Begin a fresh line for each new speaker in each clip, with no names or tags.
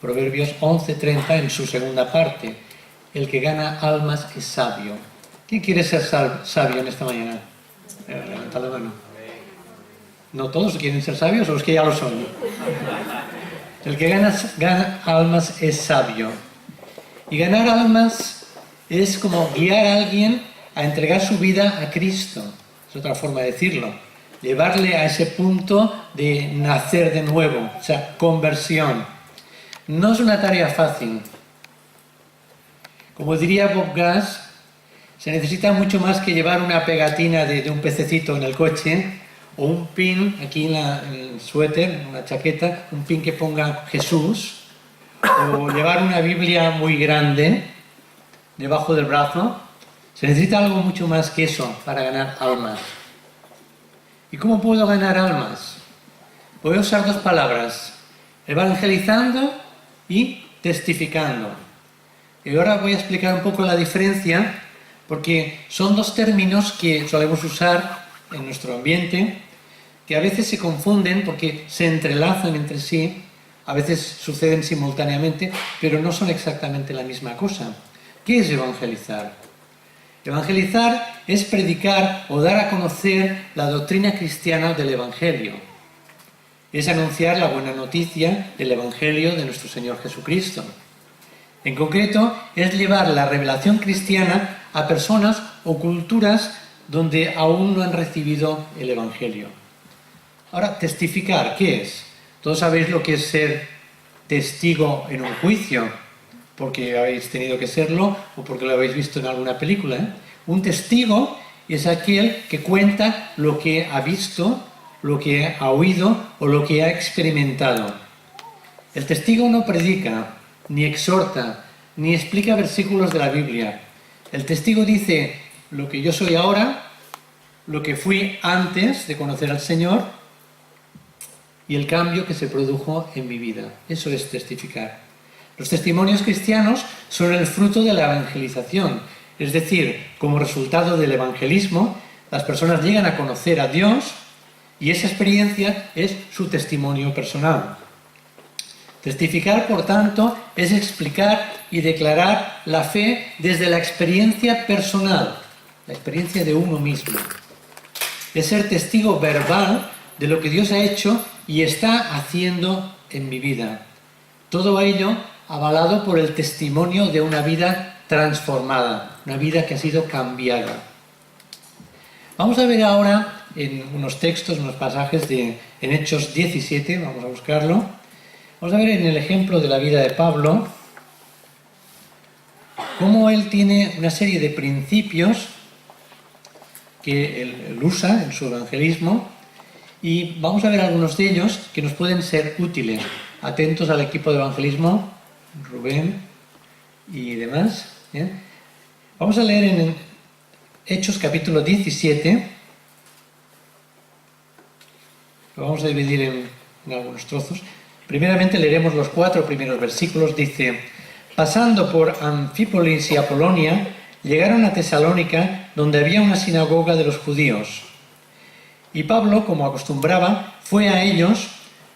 Proverbios 11:30 en su segunda parte. El que gana almas es sabio. ¿Quién quiere ser sabio en esta mañana? Levantad la mano. ¿No todos quieren ser sabios o los que ya lo son? El que gana almas es sabio. Y ganar almas es como guiar a alguien a entregar su vida a Cristo. Es otra forma de decirlo. Llevarle a ese punto de nacer de nuevo, o sea, conversión. No es una tarea fácil. Como diría Bob Gass, se necesita mucho más que llevar una pegatina de un pececito en el coche o un pin aquí en el suéter, en una chaqueta, un pin que ponga Jesús, o llevar una Biblia muy grande debajo del brazo. Se necesita algo mucho más que eso para ganar almas. ¿Y cómo puedo ganar almas? Voy a usar dos palabras: evangelizando y testificando. Y ahora voy a explicar un poco la diferencia, porque son dos términos que solemos usar en nuestro ambiente, que a veces se confunden porque se entrelazan entre sí, a veces suceden simultáneamente, pero no son exactamente la misma cosa. ¿Qué es evangelizar? Evangelizar es predicar o dar a conocer la doctrina cristiana del Evangelio. Es anunciar la buena noticia del Evangelio de nuestro Señor Jesucristo. En concreto, es llevar la revelación cristiana a personas o culturas donde aún no han recibido el Evangelio. Ahora, testificar, ¿qué es? Todos sabéis lo que es ser testigo en un juicio, porque habéis tenido que serlo o porque lo habéis visto en alguna película, ¿eh? Un testigo es aquel que cuenta lo que ha visto, lo que ha oído o lo que ha experimentado. El testigo no predica, ni exhorta, ni explica versículos de la Biblia. El testigo dice lo que yo soy ahora, lo que fui antes de conocer al Señor y el cambio que se produjo en mi vida. Eso es testificar. Los testimonios cristianos son el fruto de la evangelización, es decir, como resultado del evangelismo, las personas llegan a conocer a Dios y esa experiencia es su testimonio personal. Testificar, por tanto, es explicar y declarar la fe desde la experiencia personal, la experiencia de uno mismo. Es ser testigo verbal de lo que Dios ha hecho y está haciendo en mi vida. Todo ello avalado por el testimonio de una vida transformada, una vida que ha sido cambiada. Vamos a ver ahora en unos textos, unos pasajes en Hechos 17, vamos a buscarlo. Vamos a ver en el ejemplo de la vida de Pablo cómo él tiene una serie de principios que él usa en su evangelismo y vamos a ver algunos de ellos que nos pueden ser útiles. Atentos al equipo de evangelismo, Rubén y demás. ¿Bien? Vamos a leer en Hechos capítulo 17. Lo vamos a dividir en algunos trozos. Primeramente leeremos los 4 primeros versículos. Dice: pasando por Anfípolis y Apolonia, llegaron a Tesalónica, donde había una sinagoga de los judíos. Y Pablo, como acostumbraba, fue a ellos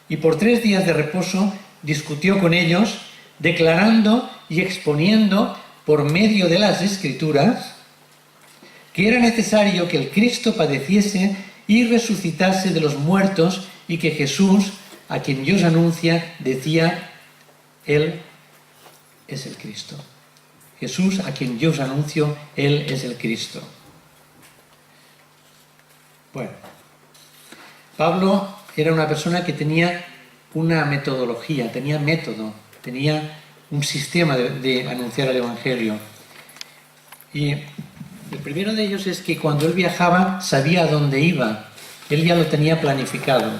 y por 3 días de reposo discutió con ellos, declarando y exponiendo por medio de las Escrituras que era necesario que el Cristo padeciese y resucitase de los muertos y que Jesús, a quien Dios anuncia, decía, Él es el Cristo. Jesús, a quien Dios anunció, Él es el Cristo. Bueno, Pablo era una persona que tenía una metodología, tenía método, tenía un sistema de anunciar el Evangelio. Y el primero de ellos es que cuando él viajaba sabía a dónde iba, él ya lo tenía planificado.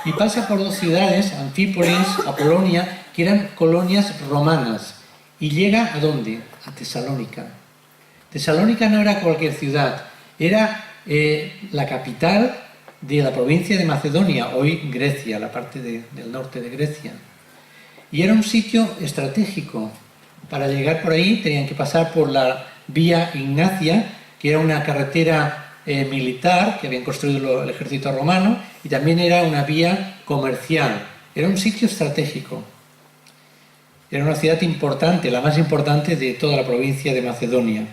Y pasa por 2 ciudades, Anfípolis, Apolonia, que eran colonias romanas. Y llega ¿a dónde? A Tesalónica. Tesalónica no era cualquier ciudad, era la capital de la provincia de Macedonia, hoy Grecia, la parte del norte de Grecia. Y era un sitio estratégico. Para llegar por ahí tenían que pasar por la Vía Ignacia, que era una carretera militar que habían construido el ejército romano, y también era una vía comercial. Era un sitio estratégico. Era una ciudad importante, la más importante de toda la provincia de Macedonia.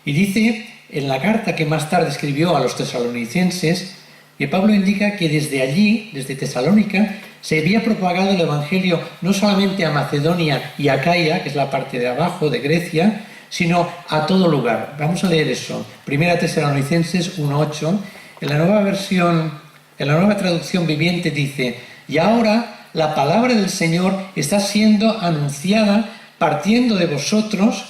Y dice en la carta que más tarde escribió a los tesalonicenses que Pablo indica que desde allí, desde Tesalónica, se había propagado el Evangelio no solamente a Macedonia y a Acaya, que es la parte de abajo de Grecia, sino a todo lugar. Vamos a leer eso. Primera Tesalonicenses 1:8. En la nueva versión, en la nueva traducción viviente dice: y ahora la palabra del Señor está siendo anunciada partiendo de vosotros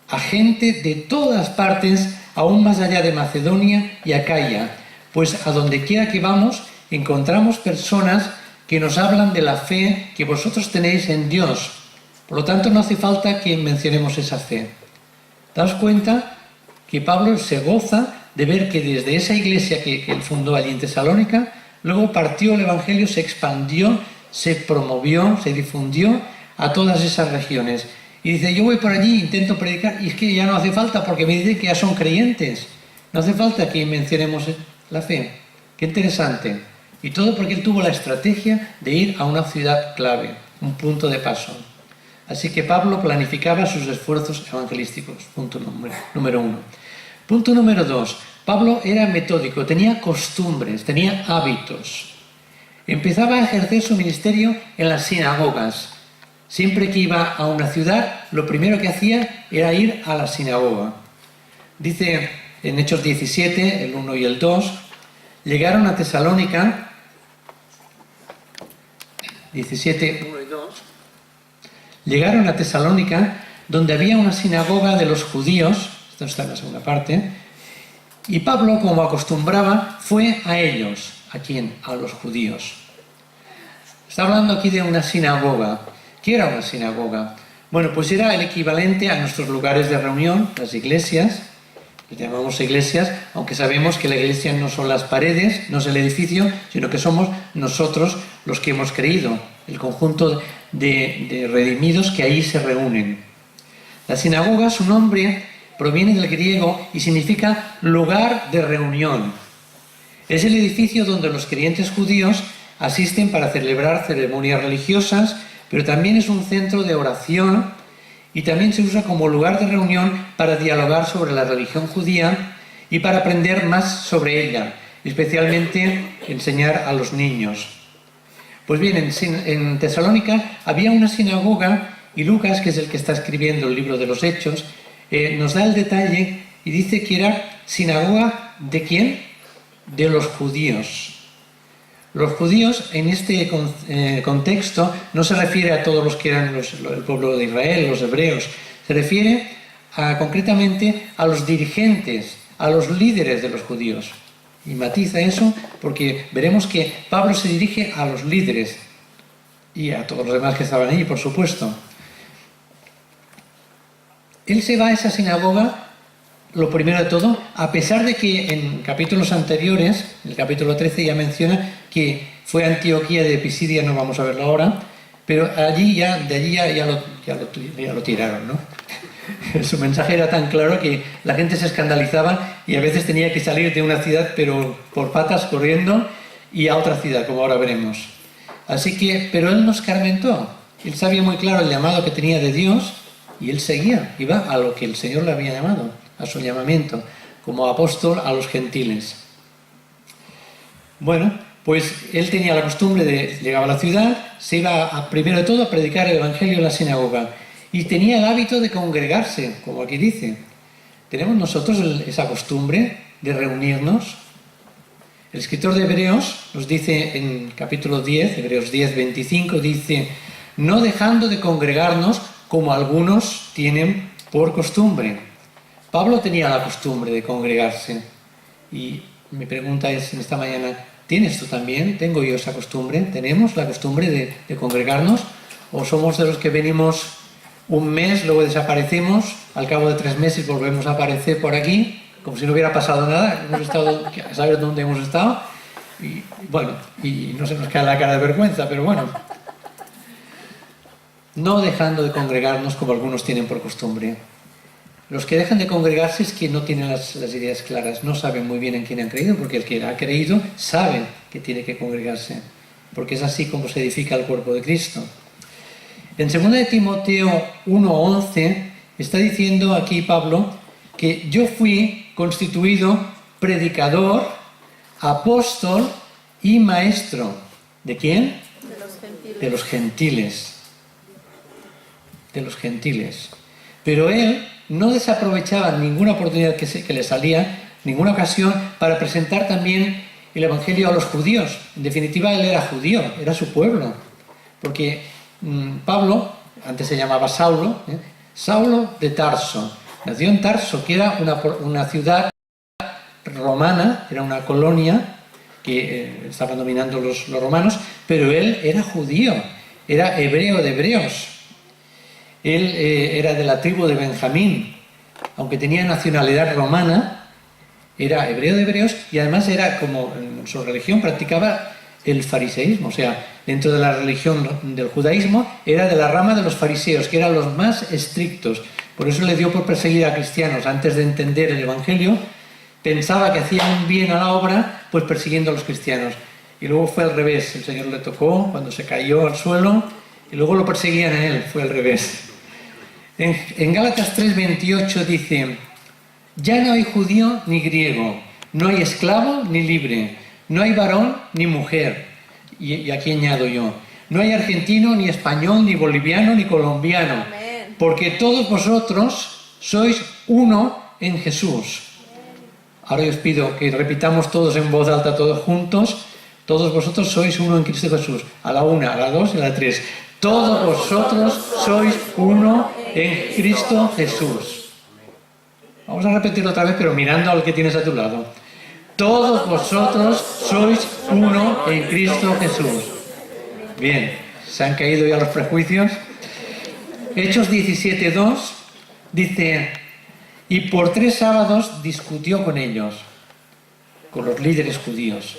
a gente de todas partes, aún más allá de Macedonia y Acaya. Pues a donde quiera que vamos, encontramos personas que nos hablan de la fe que vosotros tenéis en Dios. Por lo tanto, no hace falta que mencionemos esa fe. Daos cuenta que Pablo se goza de ver que desde esa iglesia que él fundó allí en Tesalónica, luego partió el Evangelio, se expandió, se promovió, se difundió a todas esas regiones. Y dice, yo voy por allí, intento predicar, y es que ya no hace falta, porque me dicen que ya son creyentes. No hace falta que mencionemos la fe. Qué interesante. Y todo porque él tuvo la estrategia de ir a una ciudad clave, un punto de paso. Así que Pablo planificaba sus esfuerzos evangelísticos. Punto número 1. Punto número 2. Pablo era metódico, tenía costumbres, tenía hábitos. Empezaba a ejercer su ministerio en las sinagogas. Siempre que iba a una ciudad, lo primero que hacía era ir a la sinagoga. Dice en Hechos 17, el 1 y el 2, llegaron a Tesalónica, 17, 1 y 2, llegaron a Tesalónica, donde había una sinagoga de los judíos, esto está en la segunda parte, y Pablo, como acostumbraba, fue a ellos. ¿A quién? A los judíos. Está hablando aquí de una sinagoga. ¿Qué era una sinagoga? Bueno, pues era el equivalente a nuestros lugares de reunión, las iglesias. Les llamamos iglesias, aunque sabemos que la iglesia no son las paredes, no es el edificio, sino que somos nosotros los que hemos creído, el conjunto de redimidos que ahí se reúnen. La sinagoga, su nombre proviene del griego y significa lugar de reunión. Es el edificio donde los creyentes judíos asisten para celebrar ceremonias religiosas, pero también es un centro de oración y también se usa como lugar de reunión para dialogar sobre la religión judía y para aprender más sobre ella, especialmente enseñar a los niños. Pues bien, en Tesalónica había una sinagoga y Lucas, que es el que está escribiendo el libro de los Hechos, nos da el detalle y dice que era sinagoga ¿de quién? De los judíos. Los judíos en este contexto no se refiere a todos los que eran el pueblo de Israel, los hebreos, se refiere concretamente a los dirigentes, a los líderes de los judíos. Y matiza eso porque veremos que Pablo se dirige a los líderes y a todos los demás que estaban allí, por supuesto. Él se va a esa sinagoga, lo primero de todo, a pesar de que en capítulos anteriores, en el capítulo 13 ya menciona que fue a Antioquía de Pisidia, no vamos a verlo ahora, pero de allí ya lo tiraron, ¿no? Su mensaje era tan claro que la gente se escandalizaba y a veces tenía que salir de una ciudad, pero por patas corriendo, y a otra ciudad, como ahora veremos. Así que, pero él no escarmentó. Él sabía muy claro el llamado que tenía de Dios y él seguía, iba a lo que el Señor le había llamado, a su llamamiento, como apóstol a los gentiles. Bueno, pues él tenía la costumbre de, llegaba a la ciudad, se iba primero de todo a predicar el Evangelio en la sinagoga y tenía el hábito de congregarse, como aquí dice. ¿Tenemos nosotros esa costumbre de reunirnos? El escritor de Hebreos nos dice en capítulo 10, Hebreos 10, 25, dice: no dejando de congregarnos como algunos tienen por costumbre. Pablo tenía la costumbre de congregarse y mi pregunta es en esta mañana, ¿tienes tú también? ¿Tengo yo esa costumbre? ¿Tenemos la costumbre de congregarnos? ¿O somos de los que venimos un mes, luego desaparecemos, al cabo de 3 meses volvemos a aparecer por aquí, como si no hubiera pasado nada, hemos estado, a saber dónde hemos estado, y bueno, y no se nos cae la cara de vergüenza, pero bueno. No dejando de congregarnos como algunos tienen por costumbre. Los que dejan de congregarse es que no tienen las ideas claras, no saben muy bien en quién han creído, porque el que ha creído sabe que tiene que congregarse. porque es así como se edifica el cuerpo de Cristo. En 2 de Timoteo 1:11 está diciendo aquí Pablo que yo fui constituido predicador, apóstol y maestro. ¿De quién?
De los gentiles.
De los gentiles. De los gentiles. Pero él no desaprovechaba ninguna oportunidad que le salía, ninguna ocasión, para presentar también el Evangelio a los judíos. En definitiva, él era judío, era su pueblo. Porque Pablo, antes se llamaba Saulo, Saulo de Tarso. Nació en Tarso, que era una ciudad romana, era una colonia que estaban dominando los romanos, pero él era judío, era hebreo de hebreos. Él era de la tribu de Benjamín, aunque tenía nacionalidad romana, era hebreo de hebreos y además era, como en su religión, practicaba el fariseísmo, o sea, dentro de la religión del judaísmo, era de la rama de los fariseos, que eran los más estrictos. Por eso le dio por perseguir a cristianos. Antes de entender el Evangelio, pensaba que hacía un bien a la obra, pues persiguiendo a los cristianos. Y luego fue al revés, el Señor le tocó cuando se cayó al suelo y luego lo perseguían a él, fue al revés. En Gálatas 3:28 dice: ya no hay judío ni griego, no hay esclavo ni libre, no hay varón ni mujer. Y aquí añado yo: no hay argentino, ni español, ni boliviano, ni colombiano.
Amén.
Porque todos vosotros sois uno en Jesús. Ahora os pido que repitamos todos en voz alta, todos juntos. Todos vosotros sois uno en Cristo Jesús. A la 1, a la 2 y a la 3. Todos vosotros sois uno en Cristo Jesús. Vamos a repetirlo otra vez, pero mirando al que tienes a tu lado. Todos vosotros sois uno en Cristo Jesús. Bien, ¿se han caído ya los prejuicios? Hechos 17:2 dice: y por 3 sábados discutió con ellos, con los líderes judíos.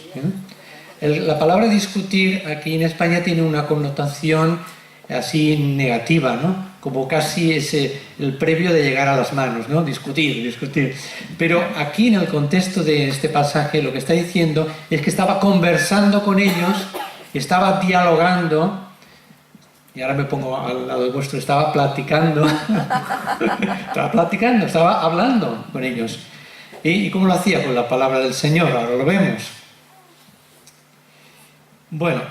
La palabra discutir aquí en España tiene una connotación así negativa, ¿no? Como casi es el previo de llegar a las manos, ¿no? Discutir. Pero aquí en el contexto de este pasaje lo que está diciendo es que estaba conversando con ellos, estaba dialogando, y ahora me pongo al lado vuestro, estaba platicando, estaba hablando con ellos. ¿Y cómo lo hacía? Con la palabra del Señor, ahora lo vemos. Bueno,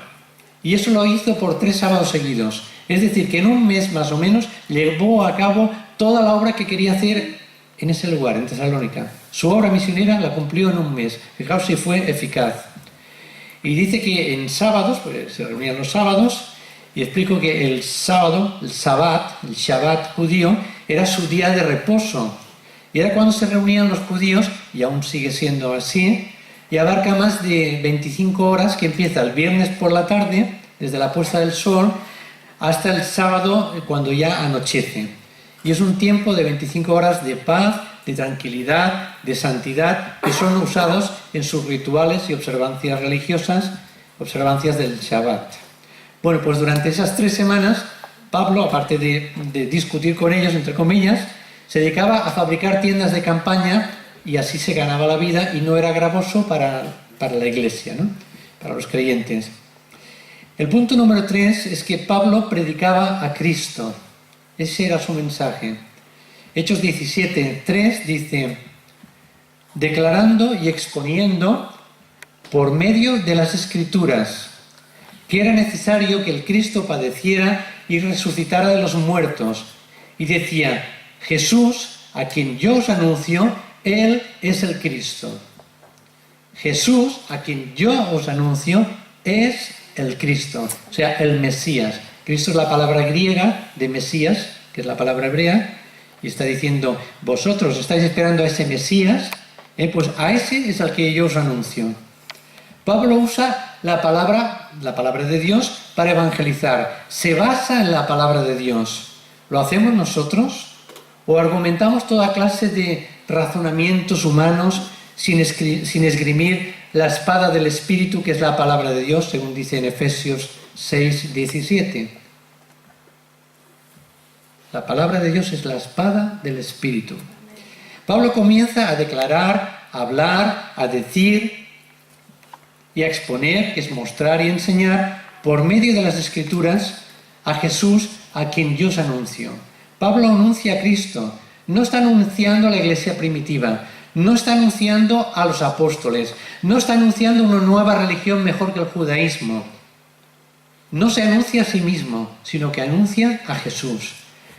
y eso lo hizo por 3 sábados seguidos. Es decir, que en un mes más o menos llevó a cabo toda la obra que quería hacer en ese lugar, en Tesalónica. Su obra misionera la cumplió en un mes. Fijaos si fue eficaz. Y dice que en sábados, pues se reunían los sábados, y explico que el sábado, el Shabbat judío, era su día de reposo. Y era cuando se reunían los judíos, y aún sigue siendo así, y abarca más de 25 horas, que empieza el viernes por la tarde, desde la puesta del sol, hasta el sábado cuando ya anochece. Y es un tiempo de 25 horas de paz, de tranquilidad, de santidad, que son usados en sus rituales y observancias religiosas, observancias del Shabbat. Bueno, pues durante esas 3 semanas, Pablo, aparte de discutir con ellos, entre comillas, se dedicaba a fabricar tiendas de campaña y así se ganaba la vida y no era gravoso para la iglesia, ¿no? Para los creyentes. El punto número 3 es que Pablo predicaba a Cristo. Ese era su mensaje. Hechos 17:3 dice: declarando y exponiendo por medio de las Escrituras que era necesario que el Cristo padeciera y resucitara de los muertos. Y decía: Jesús, a quien yo os anuncio, Él es el Cristo. Jesús, a quien yo os anuncio, es el Cristo, o sea, el Mesías. Cristo es la palabra griega de Mesías, que es la palabra hebrea, y está diciendo: vosotros estáis esperando a ese Mesías, pues a ese es al que yo os anuncio. Pablo usa la palabra de Dios para evangelizar. Se basa en la palabra de Dios. ¿Lo hacemos nosotros? ¿O argumentamos toda clase de razonamientos humanos sin esgrimir la espada del Espíritu, que es la palabra de Dios, según dice en Efesios 6:17? La palabra de Dios es la espada del Espíritu. Pablo comienza a declarar, a hablar, a decir y a exponer, que es mostrar y enseñar, por medio de las Escrituras, a Jesús, a quien yo os anuncio. Pablo anuncia a Cristo, no está anunciando a la iglesia primitiva, no está anunciando a los apóstoles, no está anunciando una nueva religión mejor que el judaísmo. No se anuncia a sí mismo, sino que anuncia a Jesús.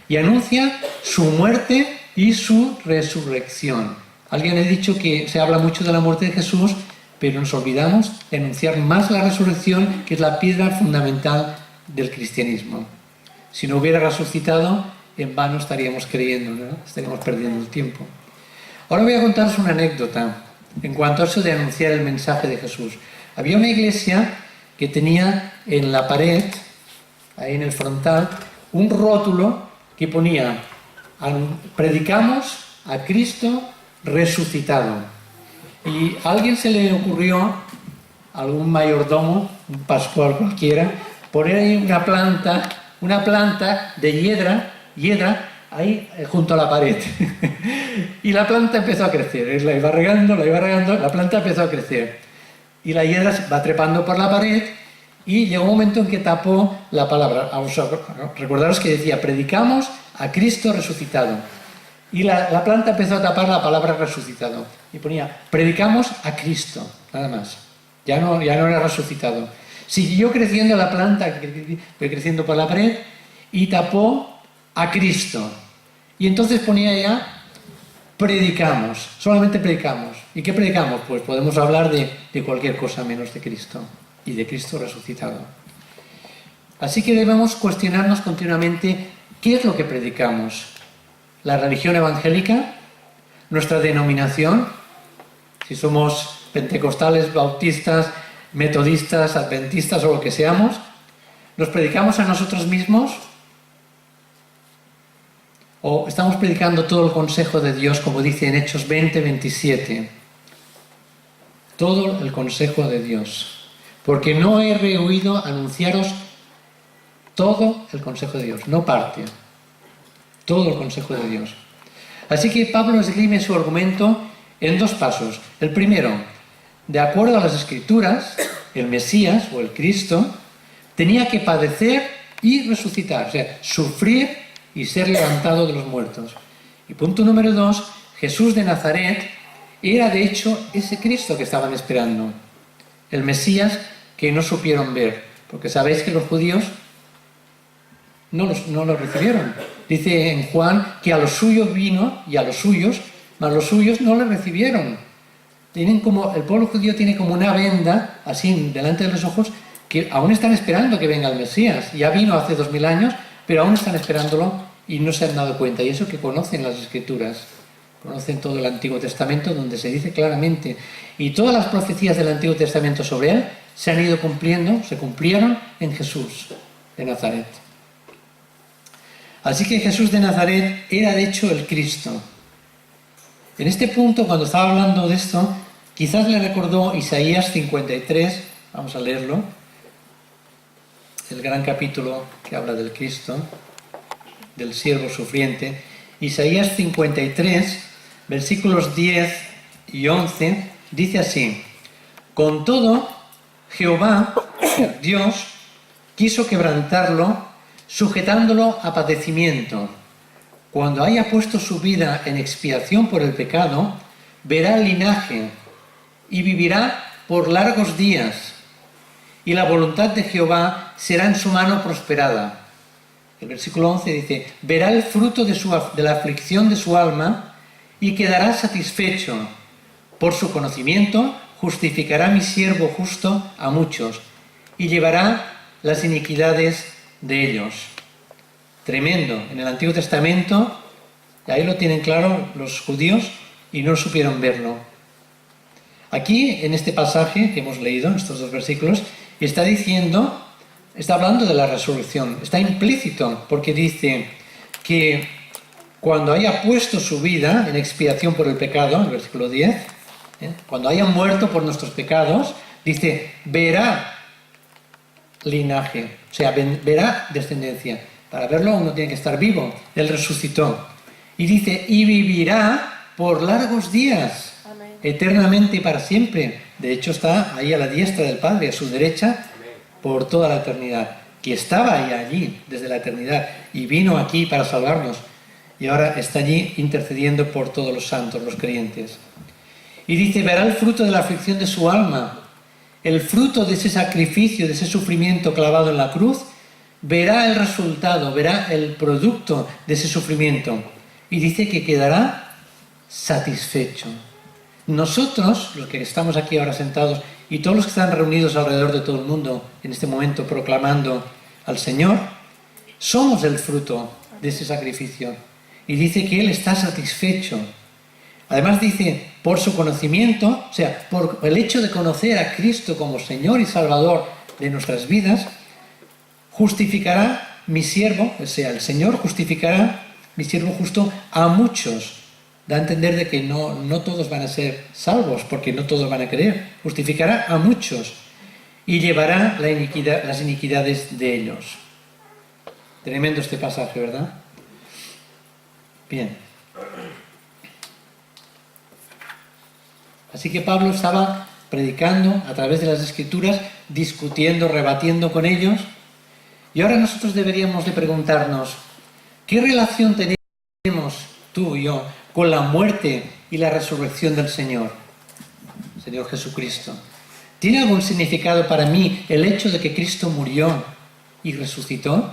Y anuncia su muerte y su resurrección. Alguien ha dicho que se habla mucho de la muerte de Jesús, pero nos olvidamos de anunciar más la resurrección, que es la piedra fundamental del cristianismo. Si no hubiera resucitado, en vano estaríamos creyendo, ¿no? Estaríamos perdiendo el tiempo. Ahora voy a contaros una anécdota en cuanto a eso de anunciar el mensaje de Jesús. Había una iglesia que tenía en la pared, ahí en el frontal, un rótulo que ponía: predicamos a Cristo resucitado. Y a alguien se le ocurrió, algún mayordomo, un pascual cualquiera, poner ahí una planta de hiedra ahí junto a la pared. Y la planta empezó a crecer. La iba regando, la planta empezó a crecer. Y la hiedra va trepando por la pared y llegó un momento en que tapó la palabra. Recordaros que decía: predicamos a Cristo resucitado. Y la planta empezó a tapar la palabra resucitado. Y ponía: predicamos a Cristo, nada más. Ya no era resucitado. Siguió creciendo la planta, fue creciendo por la pared, y tapó a Cristo. Y entonces ponía ya: predicamos, solamente predicamos. ¿Y qué predicamos? Pues podemos hablar de cualquier cosa menos de Cristo, y de Cristo resucitado. Así que debemos cuestionarnos continuamente qué es lo que predicamos. ¿La religión evangélica? ¿Nuestra denominación? Si somos pentecostales, bautistas, metodistas, adventistas o lo que seamos. ¿Nos predicamos a nosotros mismos? ¿O estamos predicando todo el consejo de Dios, como dice en Hechos 20:27? Todo el consejo de Dios. Porque no he rehuido anunciaros todo el consejo de Dios, no parte. Todo el consejo de Dios. Así que Pablo esgrime su argumento en dos pasos. El primero: de acuerdo a las Escrituras, el Mesías o el Cristo tenía que padecer y resucitar, o sea, sufrir y ser levantado de los muertos. Y punto número 2, Jesús de Nazaret era de hecho ese Cristo que estaban esperando, el Mesías que no supieron ver, porque sabéis que los judíos no lo recibieron. Dice en Juan que a los suyos vino y a los suyos, mas los suyos no le recibieron. El pueblo judío tiene como una venda así delante de los ojos, que aún están esperando que venga el Mesías. Ya vino hace 2000 años, pero aún están esperándolo y no se han dado cuenta. Y eso que conocen las Escrituras, conocen todo el Antiguo Testamento, donde se dice claramente, y todas las profecías del Antiguo Testamento sobre él se han ido cumpliendo, se cumplieron en Jesús de Nazaret. Así que Jesús de Nazaret era de hecho el Cristo. En este punto, cuando estaba hablando de esto, quizás le recordó Isaías 53, vamos a leerlo, el gran capítulo que habla del Cristo, del siervo sufriente. Isaías 53, versículos 10 y 11, dice así: con todo, Jehová, Dios, quiso quebrantarlo, sujetándolo a padecimiento. Cuando haya puesto su vida en expiación por el pecado, verá el linaje y vivirá por largos días. Y la voluntad de Jehová será en su mano prosperada. El versículo 11 dice: verá el fruto de la aflicción de su alma y quedará satisfecho. Por su conocimiento justificará mi siervo justo a muchos y llevará las iniquidades de ellos. Tremendo. En el Antiguo Testamento, ahí lo tienen claro los judíos y no supieron verlo. Aquí, en este pasaje que hemos leído, en estos dos versículos, está hablando de la resurrección. Está implícito, porque dice que cuando haya puesto su vida en expiación por el pecado, el versículo 10, cuando haya muerto por nuestros pecados, dice, verá linaje, o sea, verá descendencia. Para verlo uno tiene que estar vivo. Él resucitó. Y dice, y vivirá por largos días.
Amén.
eternamente y para siempre. De hecho está ahí a la diestra del Padre, a su derecha, por toda la eternidad. Que estaba ahí allí desde la eternidad y vino aquí para salvarnos. Y ahora está allí intercediendo por todos los santos, los creyentes. Y dice, verá el fruto de la aflicción de su alma, el fruto de ese sacrificio, de ese sufrimiento clavado en la cruz, verá el resultado, verá el producto de ese sufrimiento. Y dice que quedará satisfecho. Nosotros, los que estamos aquí ahora sentados, y todos los que están reunidos alrededor de todo el mundo en este momento proclamando al Señor, somos el fruto de ese sacrificio. Y dice que Él está satisfecho. Además dice, por su conocimiento, o sea, por el hecho de conocer a Cristo como Señor y Salvador de nuestras vidas, justificará mi siervo, o sea, el Señor justificará mi siervo justo a muchos. Da a entender de que no todos van a ser salvos, porque no todos van a creer. Justificará a muchos y llevará las iniquidades de ellos. Tremendo este pasaje, ¿verdad? Bien. Así que Pablo estaba predicando a través de las Escrituras, discutiendo, rebatiendo con ellos. Y ahora nosotros deberíamos de preguntarnos, ¿qué relación tenemos tú y yo con la muerte y la resurrección del Señor Jesucristo? ¿Tiene algún significado para mí el hecho de que Cristo murió y resucitó?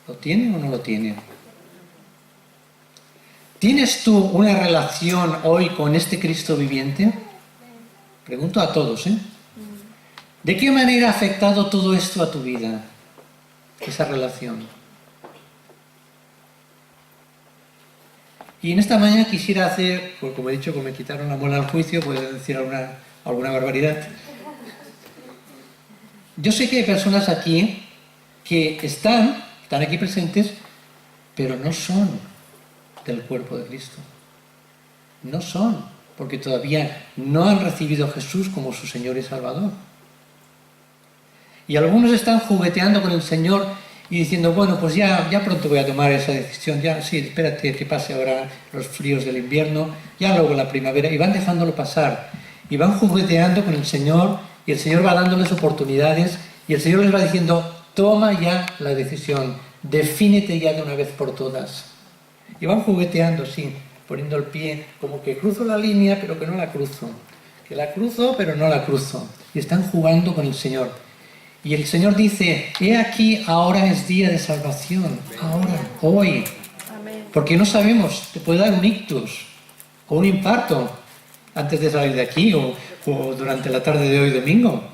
¿Lo tiene o no lo tiene? ¿Tienes tú una relación hoy con este Cristo viviente? Pregunto a todos, ¿eh? ¿De qué manera ha afectado todo esto a tu vida? Esa relación. Y en esta mañana quisiera hacer, pues como he dicho, como me quitaron la muela al juicio, puedo decir alguna barbaridad. Yo sé que hay personas aquí que están aquí presentes, pero no son del cuerpo de Cristo. No son, porque todavía no han recibido a Jesús como su Señor y Salvador. Y algunos están jugueteando con el Señor y diciendo, bueno, pues ya pronto voy a tomar esa decisión, ya sí, espérate que pase ahora los fríos del invierno, ya luego la primavera, y van dejándolo pasar, y van jugueteando con el Señor, y el Señor va dándoles oportunidades, y el Señor les va diciendo, toma ya la decisión, defínete ya de una vez por todas. Y van jugueteando, sí, poniendo el pie, como que cruzo la línea, pero que no la cruzo, que la cruzo, pero no la cruzo, y están jugando con el Señor. Y el Señor dice, he aquí, ahora es día de salvación, ahora, hoy. Porque no sabemos, te puede dar un ictus o un infarto antes de salir de aquí o durante la tarde de hoy domingo.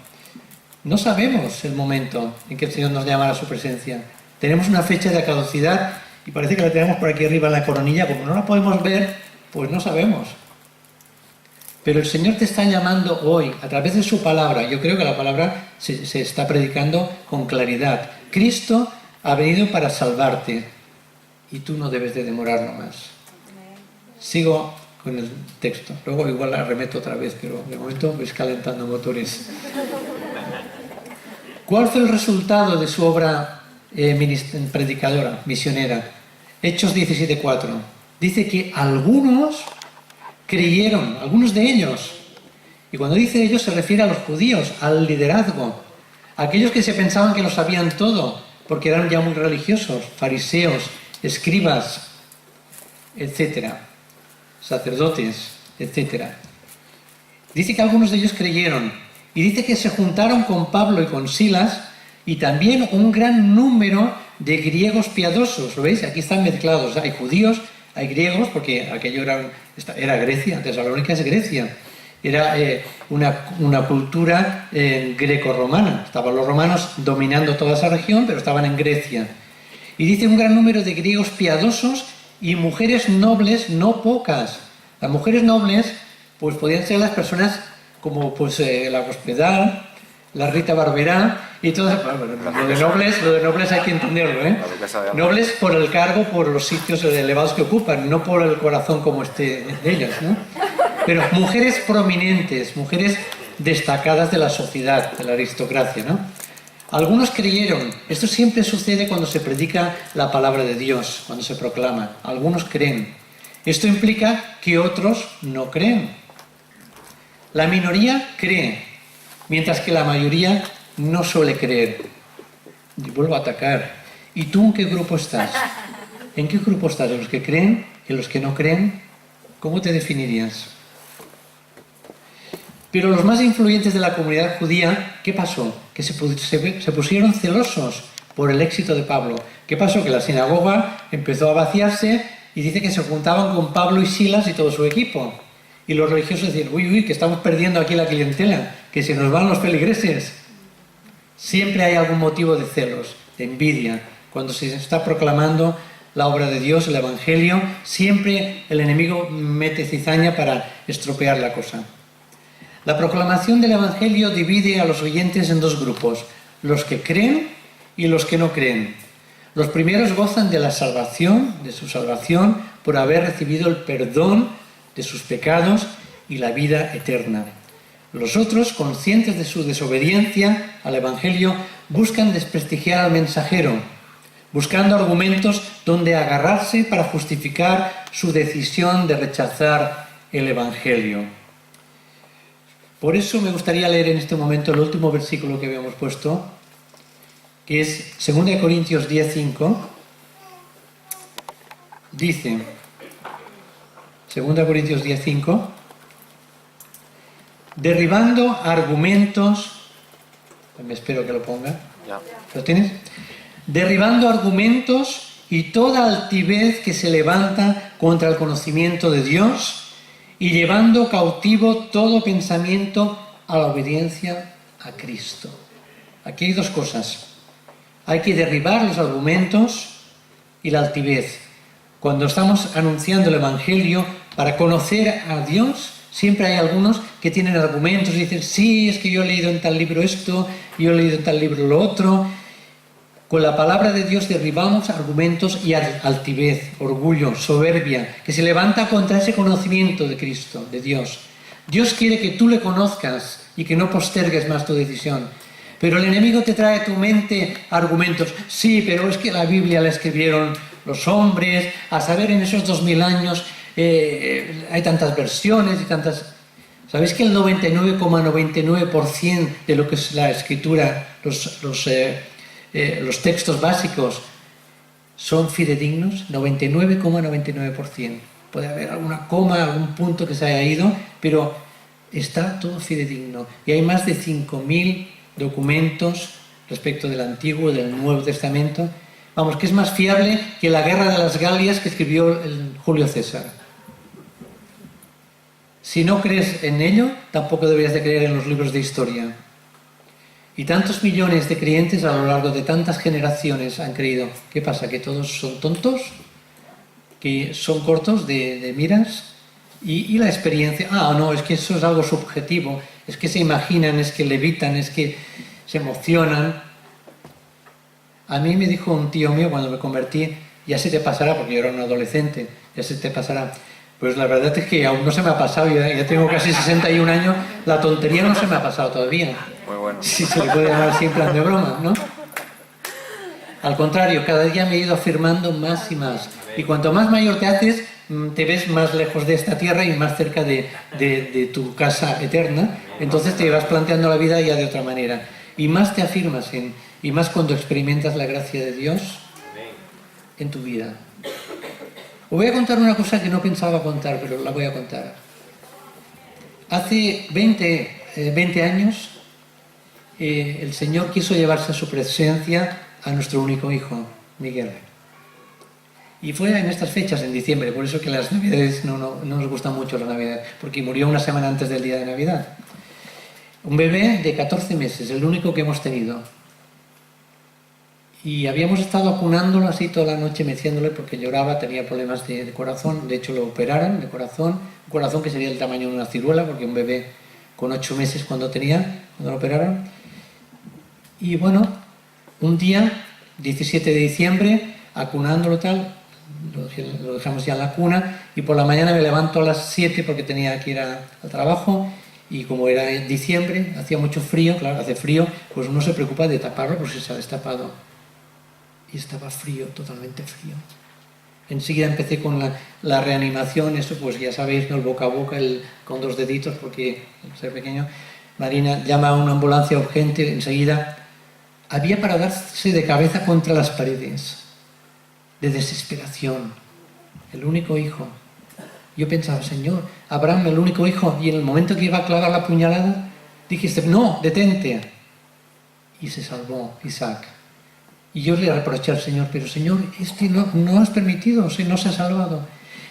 No sabemos el momento en que el Señor nos llama a su presencia. Tenemos una fecha de caducidad y parece que la tenemos por aquí arriba en la coronilla, como no la podemos ver, pues no sabemos. Pero el Señor te está llamando hoy, a través de su palabra. Yo creo que la palabra se está predicando con claridad. Cristo ha venido para salvarte y tú no debes de demorarlo más. Sigo con el texto. Luego igual la remeto otra vez, pero de momento voy calentando motores. ¿Cuál fue el resultado de su obra predicadora, misionera? Hechos 17:4. Dice que algunos creyeron, algunos de ellos. Y cuando dice ellos se refiere a los judíos, al liderazgo. A aquellos que se pensaban que lo sabían todo, porque eran ya muy religiosos, fariseos, escribas, etcétera, sacerdotes, etcétera. Dice que algunos de ellos creyeron. Y dice que se juntaron con Pablo y con Silas y también un gran número de griegos piadosos. ¿Lo veis? Aquí están mezclados. Hay judíos, hay griegos, porque aquello era Grecia, Tesalónica es Grecia. Era una cultura greco-romana. Estaban los romanos dominando toda esa región, pero estaban en Grecia. Y dice un gran número de griegos piadosos y mujeres nobles, no pocas. Las mujeres nobles pues podían ser las personas como pues la Cospedal, la Rita Barberá y todas. Lo de nobles hay que entenderlo, ¿eh? Nobles por el cargo, por los sitios elevados que ocupan, no por el corazón como este de ellos, ¿no? Pero mujeres prominentes, mujeres destacadas de la sociedad, de la aristocracia, ¿no? Algunos creyeron. Esto siempre sucede cuando se predica la palabra de Dios, cuando se proclama. Algunos creen. Esto implica que otros no creen. La minoría cree, mientras que la mayoría no suele creer. Y vuelvo a atacar. ¿Y tú en qué grupo estás? ¿En qué grupo estás? ¿En los que creen? ¿En los que no creen? ¿Cómo te definirías? Pero los más influyentes de la comunidad judía, ¿qué pasó? Que se pusieron celosos por el éxito de Pablo. ¿Qué pasó? Que la sinagoga empezó a vaciarse y dice que se juntaban con Pablo y Silas y todo su equipo. Y los religiosos decían, uy, uy, que estamos perdiendo aquí la clientela, que se nos van los feligreses. Siempre hay algún motivo de celos, de envidia. Cuando se está proclamando la obra de Dios, el Evangelio, siempre el enemigo mete cizaña para estropear la cosa. La proclamación del Evangelio divide a los oyentes en dos grupos, los que creen y los que no creen. Los primeros gozan de la salvación, de su salvación, por haber recibido el perdón de sus pecados y la vida eterna. Los otros, conscientes de su desobediencia al Evangelio, buscan desprestigiar al mensajero, buscando argumentos donde agarrarse para justificar su decisión de rechazar el Evangelio. Por eso me gustaría leer en este momento el último versículo que habíamos puesto, que es 2 Corintios 10:5. Dice, 2 Corintios 10:5, derribando argumentos, me espero que lo ponga, ¿lo tienes? Derribando argumentos y toda altivez que se levanta contra el conocimiento de Dios y llevando cautivo todo pensamiento a la obediencia a Cristo. Aquí hay dos cosas. Hay que derribar los argumentos y la altivez. Cuando estamos anunciando el Evangelio para conocer a Dios, siempre hay algunos que tienen argumentos y dicen, sí, es que yo he leído en tal libro esto, yo he leído en tal libro lo otro. Con la palabra de Dios derribamos argumentos y altivez, orgullo, soberbia, que se levanta contra ese conocimiento de Cristo, de Dios. Dios quiere que tú le conozcas y que no postergues más tu decisión. Pero el enemigo te trae a tu mente argumentos. Sí, pero es que la Biblia la escribieron los hombres, a saber, en esos 2000 años hay tantas versiones y tantas... ¿Sabéis que el 99,99% de lo que es la escritura, los textos básicos son fidedignos? 99,99%. Puede haber alguna coma, algún punto que se haya ido, pero está todo fidedigno. Y hay más de 5.000 documentos respecto del Antiguo y del Nuevo Testamento. Vamos, que es más fiable que la Guerra de las Galias que escribió Julio César. Si no crees en ello, tampoco deberías de creer en los libros de historia. Y tantos millones de creyentes a lo largo de tantas generaciones han creído. ¿Qué pasa? ¿Que todos son tontos? ¿Que son cortos de miras? Y la experiencia, no, es que eso es algo subjetivo, es que se imaginan, es que levitan, es que se emocionan. A mí me dijo un tío mío cuando me convertí, ya se te pasará, porque yo era un adolescente, ya se te pasará. Pues la verdad es que aún no se me ha pasado, ya tengo casi 61 años, la tontería no se me ha pasado todavía.
Muy bueno.
Si se le puede llamar así en plan de broma, ¿no? Al contrario, cada día me he ido afirmando más y más. Y cuanto más mayor te haces, te ves más lejos de esta tierra y más cerca de tu casa eterna. Entonces te vas planteando la vida ya de otra manera. Y más te afirmas y más cuando experimentas la gracia de Dios en tu vida. Os voy a contar una cosa que no pensaba contar, pero la voy a contar. Hace 20 años, el Señor quiso llevarse a su presencia a nuestro único hijo, Miguel. Y fue en estas fechas, en diciembre, por eso que las Navidades no nos gustan mucho las Navidades, porque murió una semana antes del día de Navidad. Un bebé de 14 meses, el único que hemos tenido. Y habíamos estado acunándolo así toda la noche, meciéndole porque lloraba, tenía problemas de corazón. De hecho, lo operaron de corazón, un corazón que sería del tamaño de una ciruela, porque un bebé con 8 meses cuando lo operaron. Y bueno, un día, 17 de diciembre, acunándolo tal, lo dejamos ya en la cuna, y por la mañana me levanto a las 7 porque tenía que ir al trabajo, y como era en diciembre, hacía mucho frío, claro, hace frío, pues uno se preocupa de taparlo porque se ha destapado. Y estaba frío, totalmente frío. enseguida empecé con la reanimación, eso pues ya sabéis, ¿no? El boca a boca, con 2 deditos, porque al ser pequeño. Marina llama a una ambulancia urgente, enseguida. Había para darse de cabeza contra las paredes, de desesperación. El único hijo. Yo pensaba, Señor, Abraham, el único hijo, y en el momento que iba a clavar la puñalada, dijiste, no, detente. Y se salvó Isaac. Y yo le reproché al Señor, pero Señor, no has permitido, no se ha salvado.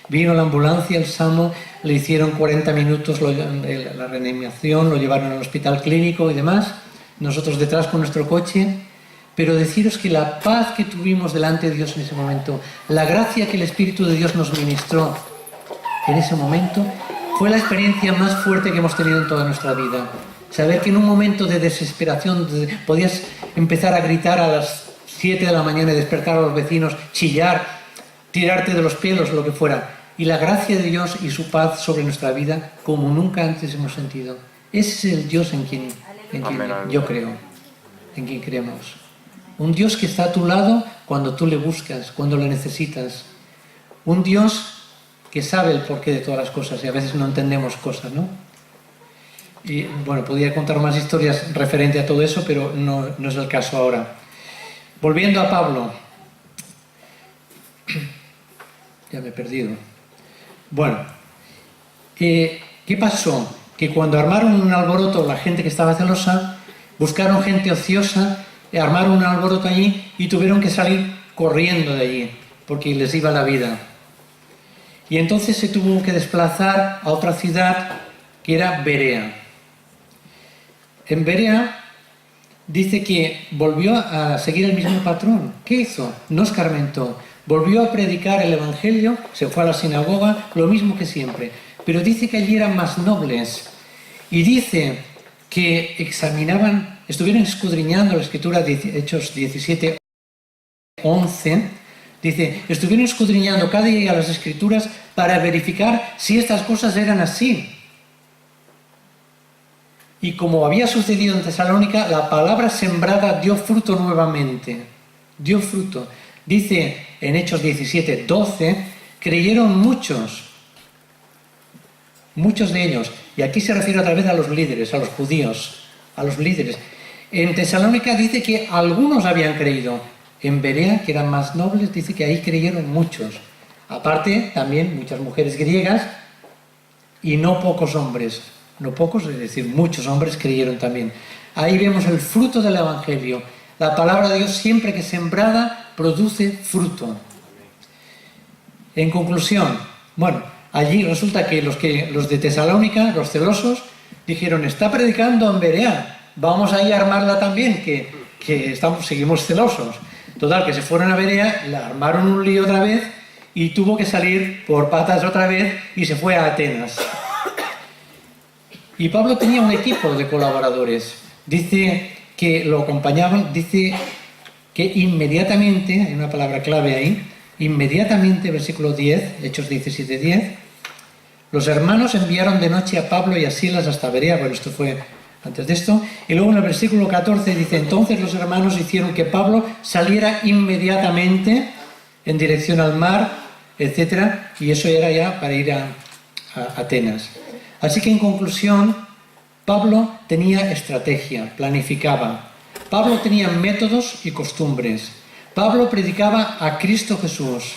Vino la ambulancia, el SAMU, le hicieron 40 minutos la reanimación, lo llevaron al hospital clínico y demás, nosotros detrás con nuestro coche, pero deciros que la paz que tuvimos delante de Dios en ese momento, la gracia que el Espíritu de Dios nos ministró en ese momento, fue la experiencia más fuerte que hemos tenido en toda nuestra vida. Saber que en un momento de desesperación podías empezar a gritar a las 7 de la mañana y despertar a los vecinos, chillar, tirarte de los pelos, lo que fuera. Y la gracia de Dios y su paz sobre nuestra vida como nunca antes hemos sentido. Ese es el Dios en quien yo creo, en quien creemos. Un Dios que está a tu lado cuando tú le buscas, cuando le necesitas. Un Dios que sabe el porqué de todas las cosas y a veces no entendemos cosas, ¿no? Y bueno, podría contar más historias referente a todo eso, pero no es el caso ahora. Volviendo a Pablo. Ya me he perdido. Bueno, ¿qué pasó? Que cuando armaron un alboroto, la gente que estaba celosa, buscaron gente ociosa, armaron un alboroto allí y tuvieron que salir corriendo de allí, porque les iba la vida. Y entonces se tuvo que desplazar a otra ciudad que era Berea. En Berea dice que volvió a seguir el mismo patrón. ¿Qué hizo? No escarmentó. Volvió a predicar el Evangelio, se fue a la sinagoga, lo mismo que siempre. Pero dice que allí eran más nobles. Y dice que estuvieron escudriñando la Escritura de Hechos 17, 11. Dice, estuvieron escudriñando cada día las Escrituras para verificar si estas cosas eran así. Y como había sucedido en Tesalónica, la palabra sembrada dio fruto nuevamente. Dio fruto. Dice en Hechos 17, 12, creyeron muchos de ellos. Y aquí se refiere otra vez a los líderes, a los judíos, a los líderes. En Tesalónica dice que algunos habían creído. En Berea, que eran más nobles, dice que ahí creyeron muchos. Aparte, también muchas mujeres griegas y no pocos hombres. No pocos, es decir, muchos hombres creyeron también. Ahí vemos el fruto del Evangelio. La palabra de Dios, siempre que sembrada, produce fruto. En conclusión, bueno, allí resulta que los de Tesalónica, los celosos, dijeron, está predicando en Berea, vamos a ir a armarla también, que seguimos celosos. Total, que se fueron a Berea, la armaron un lío otra vez y tuvo que salir por patas otra vez y se fue a Atenas. Y Pablo tenía un equipo de colaboradores. Dice que lo acompañaban, dice que inmediatamente, hay una palabra clave ahí, inmediatamente, versículo 10, Hechos 17, 10, los hermanos enviaron de noche a Pablo y a Silas hasta Berea, bueno, esto fue antes de esto, y luego en el versículo 14 dice, entonces los hermanos hicieron que Pablo saliera inmediatamente en dirección al mar, etc., y eso era ya para ir a Atenas. Así que en conclusión, Pablo tenía estrategia, planificaba. Pablo tenía métodos y costumbres. Pablo predicaba a Cristo Jesús.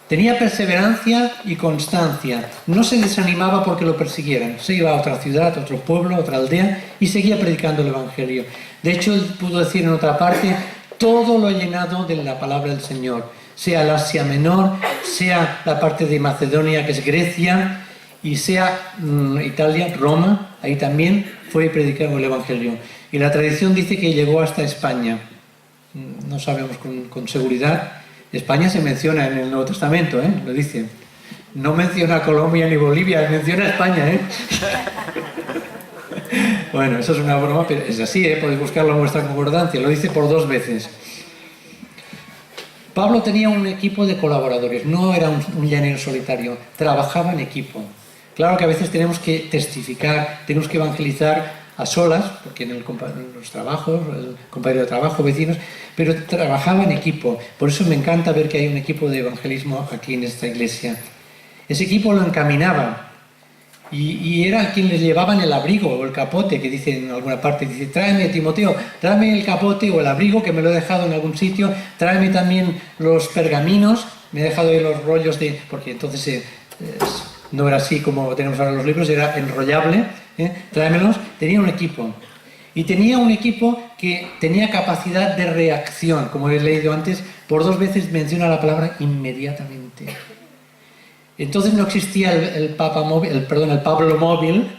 Tenía perseverancia y constancia. No se desanimaba porque lo persiguieran. Se iba a otra ciudad, a otro pueblo, a otra aldea y seguía predicando el Evangelio. De hecho, él pudo decir en otra parte, todo lo llenado de la palabra del Señor. Sea el Asia Menor, sea la parte de Macedonia, que es Grecia, y sea Italia, Roma, ahí también fue predicado el Evangelio. Y la tradición dice que llegó hasta España. No sabemos con seguridad. España se menciona en el Nuevo Testamento, lo dice. No menciona Colombia ni Bolivia, menciona España, Bueno, eso es una broma, pero es así, podéis buscarlo en vuestra concordancia. Lo dice por 2 veces. Pablo tenía un equipo de colaboradores, no era un llanero solitario, trabajaba en equipo. Claro que a veces tenemos que testificar, tenemos que evangelizar a solas, porque en los trabajos, el compañero de trabajo, vecinos, pero trabajaba en equipo. Por eso me encanta ver que hay un equipo de evangelismo aquí en esta iglesia. Ese equipo lo encaminaba y era quien les llevaban el abrigo o el capote, que dice en alguna parte, dice, tráeme, Timoteo, tráeme el capote o el abrigo que me lo he dejado en algún sitio, tráeme también los pergaminos, me he dejado ahí los rollos de... porque entonces no era así como tenemos ahora los libros, era enrollable, tráemelos. Tenía un equipo. Y tenía un equipo que tenía capacidad de reacción, como he leído antes, por 2 veces menciona la palabra inmediatamente. Entonces no existía el Pablo Móvil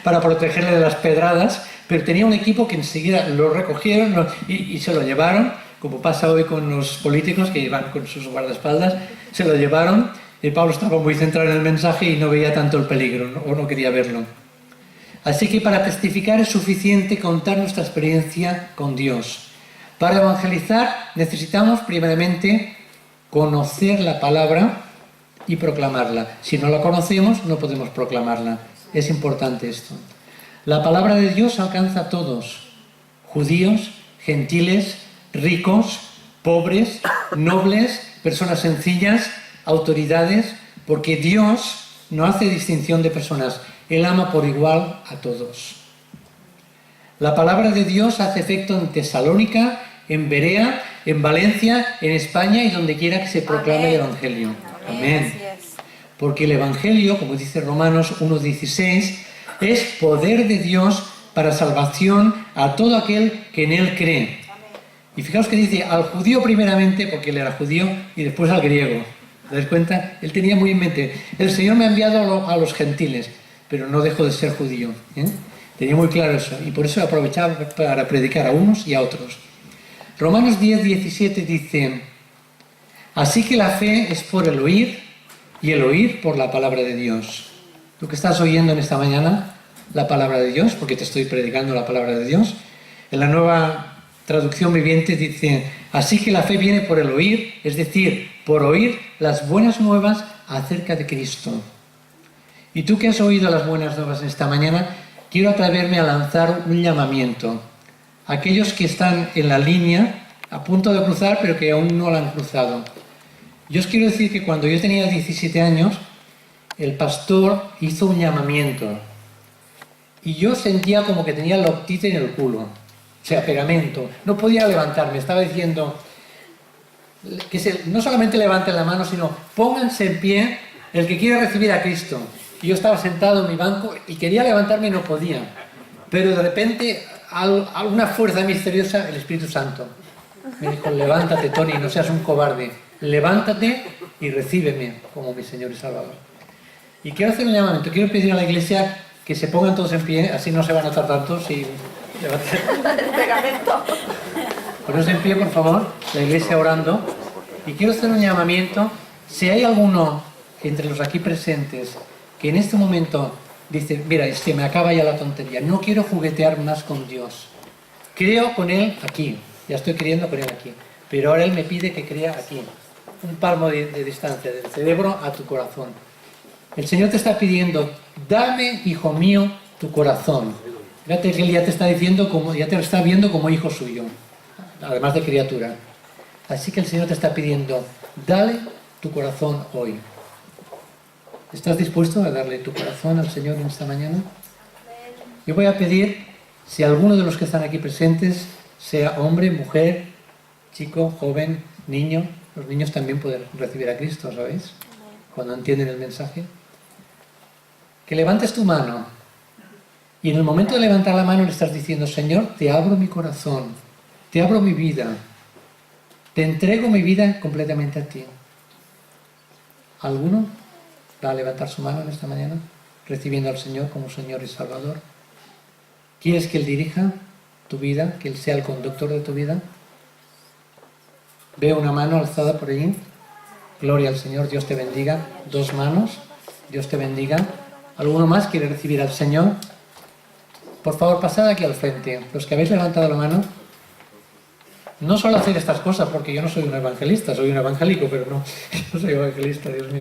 para protegerle de las pedradas, pero tenía un equipo que enseguida lo recogieron y se lo llevaron, como pasa hoy con los políticos que van con sus guardaespaldas, se lo llevaron. Y Pablo estaba muy centrado en el mensaje y no veía tanto el peligro, ¿no? O no quería verlo. Así que para testificar es suficiente contar nuestra experiencia con Dios. Para evangelizar necesitamos primeramente conocer la palabra y proclamarla. Si no la conocemos, no podemos proclamarla. Es importante esto. La palabra de Dios alcanza a todos, judíos, gentiles, ricos, pobres, nobles, personas sencillas, autoridades, porque Dios no hace distinción de personas. Él ama por igual a todos. La palabra de Dios hace efecto en Tesalónica, en Berea, en Valencia, en España y donde quiera que se proclame el Evangelio. Amén. Porque el Evangelio, como dice Romanos 1:16, es poder de Dios para salvación a todo aquel que en él cree. Y fijaos que dice al judío primeramente, porque él era judío, y después al griego. ¿Te das cuenta? Él tenía muy en mente, el Señor me ha enviado a los gentiles, pero no dejo de ser judío. Tenía muy claro eso, y por eso aprovechaba para predicar a unos y a otros. Romanos 10:17 dice, así que la fe es por el oír, y el oír por la palabra de Dios. Tú que estás oyendo en esta mañana la palabra de Dios, porque te estoy predicando la palabra de Dios, en la Nueva Traducción Viviente dice, así que la fe viene por el oír, es decir, por oír las buenas nuevas acerca de Cristo. Y tú que has oído las buenas nuevas esta mañana, quiero atreverme a lanzar un llamamiento a aquellos que están en la línea, a punto de cruzar, pero que aún no la han cruzado. Yo os quiero decir que cuando yo tenía 17 años, el pastor hizo un llamamiento y yo sentía como que tenía la octite en el culo, o sea, pegamento. No podía levantarme, estaba diciendo que no solamente levanten la mano, sino pónganse en pie el que quiera recibir a Cristo. Y yo estaba sentado en mi banco y quería levantarme y no podía. Pero de repente, alguna fuerza misteriosa, el Espíritu Santo me dijo, levántate, Tony, no seas un cobarde. Levántate y recíbeme como mi Señor y Salvador. Y quiero hacer un llamamiento, quiero pedir a la iglesia que se pongan todos en pie, así no se van a notar tanto si levantan. Poneos en pie, por favor, la iglesia orando. Y quiero hacer un llamamiento, si hay alguno entre los aquí presentes que en este momento dice, mira, es que me acaba ya la tontería, no quiero juguetear más con Dios. Creo con Él aquí, ya estoy creyendo con Él aquí, pero ahora Él me pide que crea aquí, un palmo de distancia, del cerebro a tu corazón. El Señor te está pidiendo, dame, hijo mío, tu corazón. Fíjate que Él ya te está diciendo, ya te está viendo como hijo suyo, además de criatura. Así que el Señor te está pidiendo, dale tu corazón hoy. ¿Estás dispuesto a darle tu corazón al Señor en esta mañana? Yo voy a pedir, si alguno de los que están aquí presentes, sea hombre, mujer, chico, joven, niño, los niños también pueden recibir a Cristo, ¿sabéis? Cuando entienden el mensaje. Que levantes tu mano y en el momento de levantar la mano le estás diciendo, Señor, te abro mi corazón, te abro mi vida, te entrego mi vida completamente a ti. ¿Alguno va a levantar su mano en esta mañana, recibiendo al Señor como Señor y Salvador? ¿Quieres que Él dirija tu vida, que Él sea el conductor de tu vida? Veo una mano alzada por allí. Gloria al Señor, Dios te bendiga. 2 manos, Dios te bendiga. ¿Alguno más quiere recibir al Señor? Por favor, pasad aquí al frente. Los que habéis levantado la mano, no suelo hacer estas cosas porque yo no soy un evangelista, soy un evangélico, pero no soy evangelista, Dios mío.